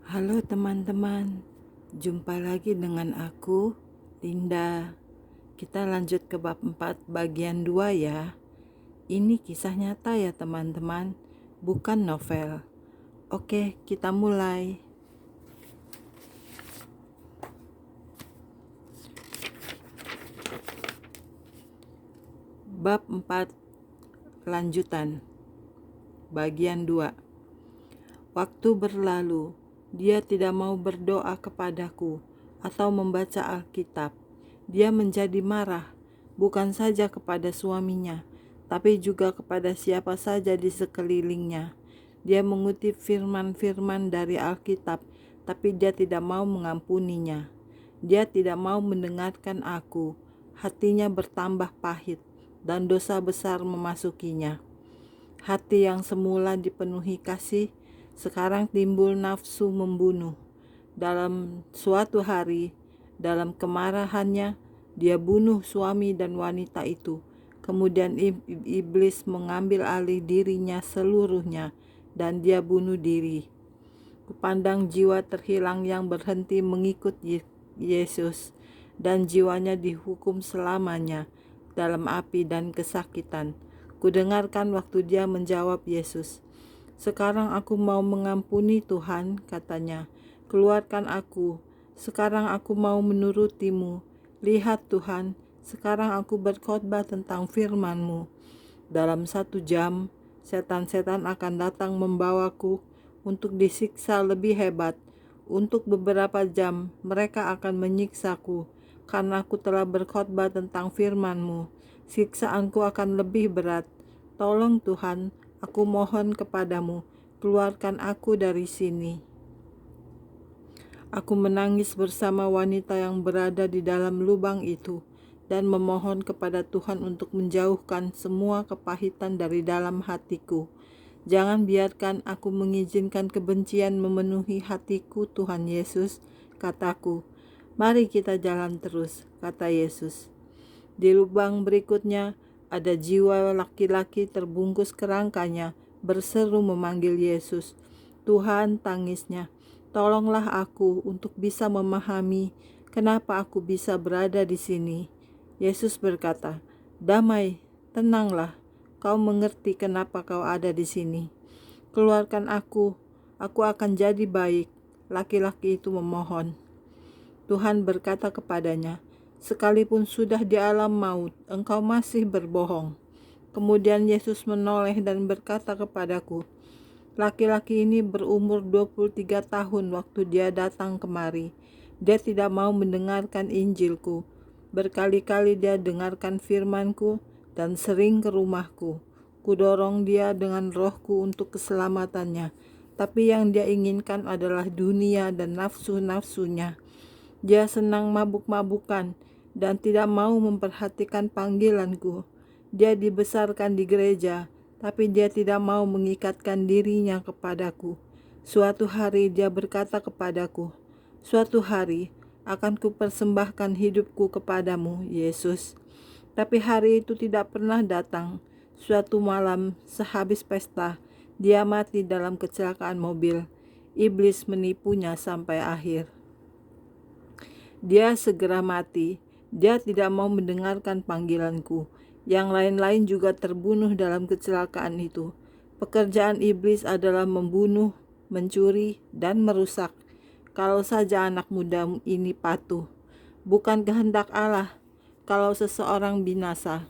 Halo teman-teman, jumpa lagi dengan aku, Linda. Kita lanjut ke bab 4 bagian 2 ya. Ini kisah nyata ya teman-teman, bukan novel. Oke, kita mulai. Bab 4 lanjutan, bagian 2. Waktu berlalu, dia tidak mau berdoa kepadaku atau membaca Alkitab. Dia menjadi marah, bukan saja kepada suaminya, tapi juga kepada siapa saja di sekelilingnya. Dia mengutip firman-firman dari Alkitab, tapi dia tidak mau mengampuninya. Dia tidak mau mendengarkan aku. Hatinya bertambah pahit, dan dosa besar memasukinya. Hati yang semula dipenuhi kasih, sekarang timbul nafsu membunuh. Dalam suatu hari, dalam kemarahannya, dia bunuh suami dan wanita itu. Kemudian iblis mengambil alih dirinya seluruhnya, dan dia bunuh diri. Kupandang jiwa terhilang yang berhenti mengikut Yesus, dan jiwanya dihukum selamanya dalam api dan kesakitan. Kudengarkan waktu dia menjawab Yesus, "Sekarang aku mau mengampuni Tuhan," katanya. "Keluarkan aku. Sekarang aku mau menurutimu. Lihat Tuhan, sekarang aku berkhotbah tentang firman-Mu. Dalam 1 jam, setan-setan akan datang membawaku untuk disiksa lebih hebat. Untuk beberapa jam, mereka akan menyiksaku, karena aku telah berkhotbah tentang firman-Mu. Siksaanku akan lebih berat. Tolong Tuhan, aku mohon kepadamu, keluarkan aku dari sini." Aku menangis bersama wanita yang berada di dalam lubang itu dan memohon kepada Tuhan untuk menjauhkan semua kepahitan dari dalam hatiku. "Jangan biarkan aku mengizinkan kebencian memenuhi hatiku, Tuhan Yesus," kataku. "Mari kita jalan terus," kata Yesus. Di lubang berikutnya, ada jiwa laki-laki terbungkus kerangkanya, berseru memanggil Yesus. "Tuhan," tangisnya, "tolonglah aku untuk bisa memahami kenapa aku bisa berada di sini." Yesus berkata, "Damai, tenanglah, kau mengerti kenapa kau ada di sini. Keluarkan aku akan jadi baik." Laki-laki itu memohon. Tuhan berkata kepadanya, "Sekalipun sudah di alam maut, engkau masih berbohong." Kemudian Yesus menoleh dan berkata kepadaku, "Laki-laki ini berumur 23 tahun waktu dia datang kemari. Dia tidak mau mendengarkan Injilku. Berkali-kali dia dengarkan firmanku dan sering ke rumahku. Kudorong dia dengan rohku untuk keselamatannya. Tapi yang dia inginkan adalah dunia dan nafsu-nafsunya. Dia senang mabuk-mabukan dan tidak mau memperhatikan panggilanku. Dia dibesarkan di gereja, tapi dia tidak mau mengikatkan dirinya kepadaku. Suatu hari dia berkata kepadaku, 'Suatu hari akan kupersembahkan hidupku kepadamu, Yesus.' Tapi hari itu tidak pernah datang. Suatu malam, sehabis pesta, dia mati dalam kecelakaan mobil. Iblis menipunya sampai akhir. Dia segera mati. Dia tidak mau mendengarkan panggilanku. Yang lain-lain juga terbunuh dalam kecelakaan itu. Pekerjaan iblis adalah membunuh, mencuri, dan merusak. Kalau saja anak muda ini patuh, bukan kehendak Allah kalau seseorang binasa.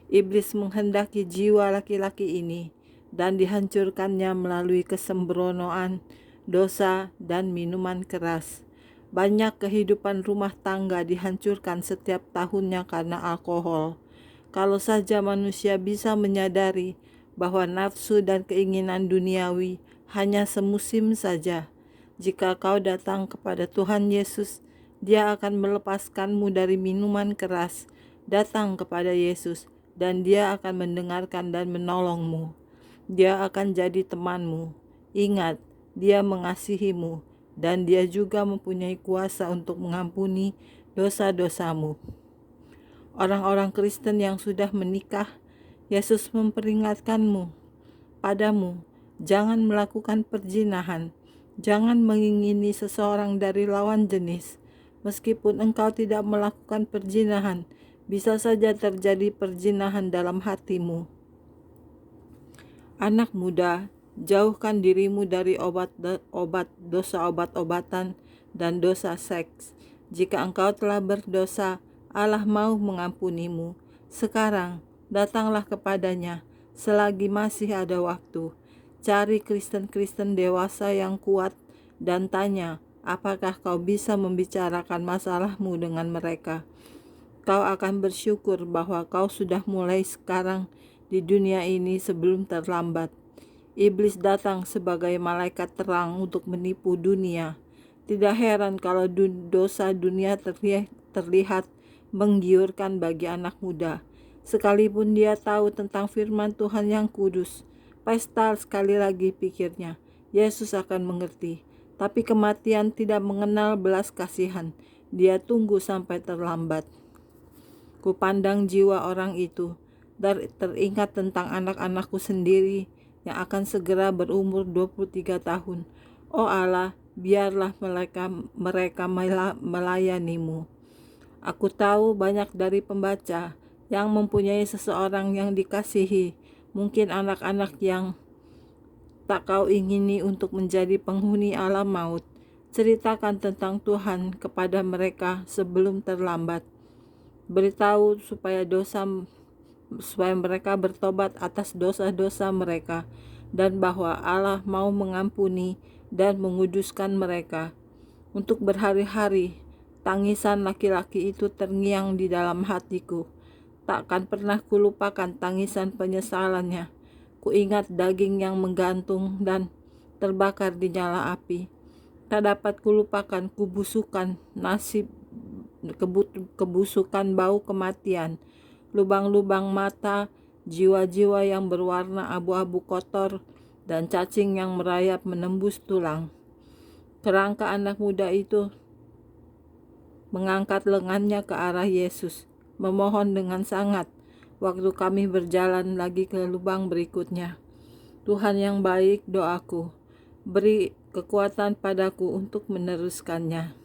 Iblis menghendaki jiwa laki-laki ini dan dihancurkannya melalui kesembronoan, dosa, dan minuman keras. Banyak kehidupan rumah tangga dihancurkan setiap tahunnya karena alkohol. Kalau saja manusia bisa menyadari bahwa nafsu dan keinginan duniawi hanya semusim saja. Jika kau datang kepada Tuhan Yesus, Dia akan melepaskanmu dari minuman keras. Datang kepada Yesus, dan Dia akan mendengarkan dan menolongmu. Dia akan jadi temanmu. Ingat, Dia mengasihimu, dan Dia juga mempunyai kuasa untuk mengampuni dosa-dosamu. Orang-orang Kristen yang sudah menikah, Yesus memperingatkanmu, padamu, jangan melakukan perzinahan. Jangan mengingini seseorang dari lawan jenis. Meskipun engkau tidak melakukan perzinahan, bisa saja terjadi perzinahan dalam hatimu. Anak muda, jauhkan dirimu dari dosa obat-obatan dan dosa seks. Jika engkau telah berdosa, Allah mau mengampunimu. Sekarang, datanglah kepadanya selagi masih ada waktu. Cari Kristen-Kristen dewasa yang kuat dan tanya, apakah kau bisa membicarakan masalahmu dengan mereka. Kau akan bersyukur bahwa kau sudah mulai sekarang di dunia ini sebelum terlambat. Iblis datang sebagai malaikat terang untuk menipu dunia. Tidak heran kalau dosa dunia terlihat menggiurkan bagi anak muda. Sekalipun dia tahu tentang firman Tuhan yang kudus, pesta sekali lagi pikirnya, Yesus akan mengerti. Tapi kematian tidak mengenal belas kasihan. Dia tunggu sampai terlambat. Kupandang jiwa orang itu, dan teringat tentang anak-anakku sendiri yang akan segera berumur 23 tahun. Oh Allah, biarlah mereka melayanimu. Aku tahu banyak dari pembaca yang mempunyai seseorang yang dikasihi, mungkin anak-anak yang tak kau ingini untuk menjadi penghuni alam maut. Ceritakan tentang Tuhan kepada mereka sebelum terlambat. Beritahu supaya mereka bertobat atas dosa-dosa mereka, dan bahwa Allah mau mengampuni dan menguduskan mereka. Untuk berhari-hari, tangisan laki-laki itu terngiang di dalam hatiku. Takkan pernah kulupakan tangisan penyesalannya. Kuingat daging yang menggantung dan terbakar di nyala api. Tak dapat kulupakan kebusukan bau kematian, lubang-lubang mata, jiwa-jiwa yang berwarna abu-abu kotor, dan cacing yang merayap menembus tulang. Kerangka anak muda itu mengangkat lengannya ke arah Yesus, memohon dengan sangat waktu kami berjalan lagi ke lubang berikutnya. Tuhan yang baik, doaku, beri kekuatan padaku untuk meneruskannya.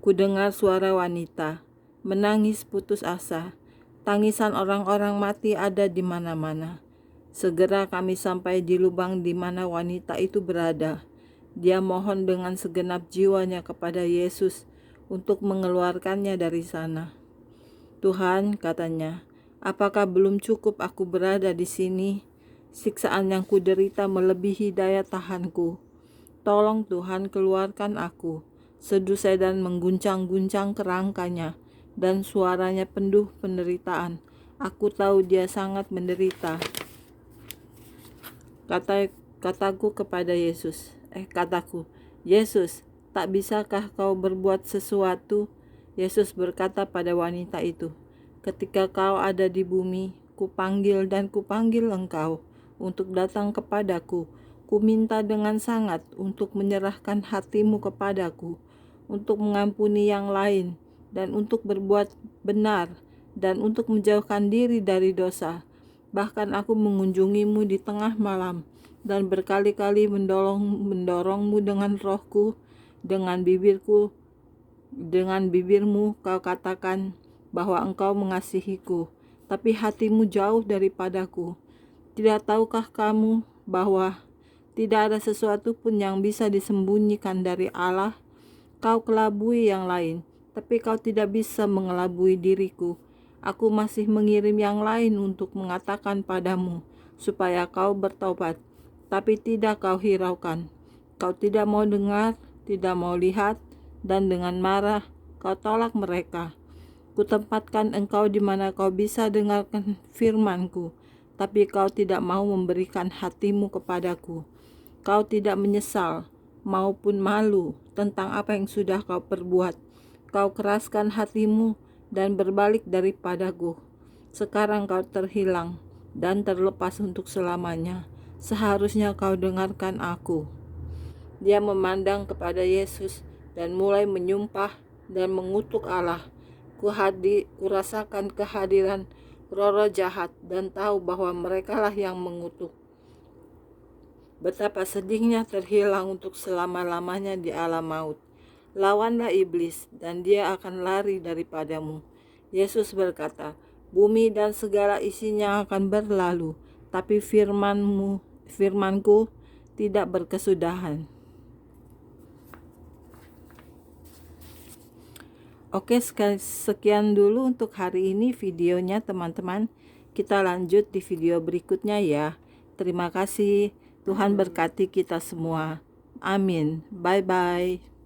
Kudengar suara wanita, menangis putus asa. Tangisan orang-orang mati ada di mana-mana. Segera kami sampai di lubang di mana wanita itu berada. Dia mohon dengan segenap jiwanya kepada Yesus untuk mengeluarkannya dari sana. Tuhan, katanya, apakah belum cukup aku berada di sini? Siksaan yang kuderita melebihi daya tahanku. Tolong Tuhan, keluarkan aku. Sedu Sedan mengguncang-guncang kerangkanya, dan suaranya penuh penderitaan. Aku tahu dia sangat menderita. Kataku, Yesus, tak bisakah kau berbuat sesuatu? Yesus berkata pada wanita itu, ketika kau ada di bumi, kupanggil engkau untuk datang kepadaku. Kuminta dengan sangat untuk menyerahkan hatimu kepadaku, untuk mengampuni yang lain, dan untuk berbuat benar, dan untuk menjauhkan diri dari dosa. Bahkan aku mengunjungimu di tengah malam, dan berkali-kali mendorongmu dengan rohku, dengan bibirmu kau katakan bahwa engkau mengasihiku, tapi hatimu jauh daripadaku. Tidak tahukah kamu bahwa tidak ada sesuatu pun yang bisa disembunyikan dari Allah? Kau kelabui yang lain, tapi kau tidak bisa mengelabui diriku. Aku masih mengirim yang lain untuk mengatakan padamu, supaya kau bertobat, tapi tidak kau hiraukan. Kau tidak mau dengar, tidak mau lihat, dan dengan marah kau tolak mereka. Kutempatkan engkau di mana kau bisa dengarkan firman-Ku, tapi kau tidak mau memberikan hatimu kepadaku. Kau tidak menyesal maupun malu tentang apa yang sudah kau perbuat. Kau keraskan hatimu dan berbalik daripadaku. Sekarang kau terhilang dan terlepas untuk selamanya. Seharusnya kau dengarkan aku. Dia memandang kepada Yesus dan mulai menyumpah dan mengutuk Allah. Kurasakan kehadiran roh-roh jahat dan tahu bahwa merekalah yang mengutuk. Betapa sedihnya terhilang untuk selama-lamanya di alam maut. Lawanlah iblis, dan dia akan lari daripadamu. Yesus berkata, bumi dan segala isinya akan berlalu, tapi firmanku tidak berkesudahan. Oke, sekian dulu untuk hari ini videonya teman-teman. Kita lanjut di video berikutnya ya. Terima kasih. Tuhan berkati kita semua. Amin. Bye-bye.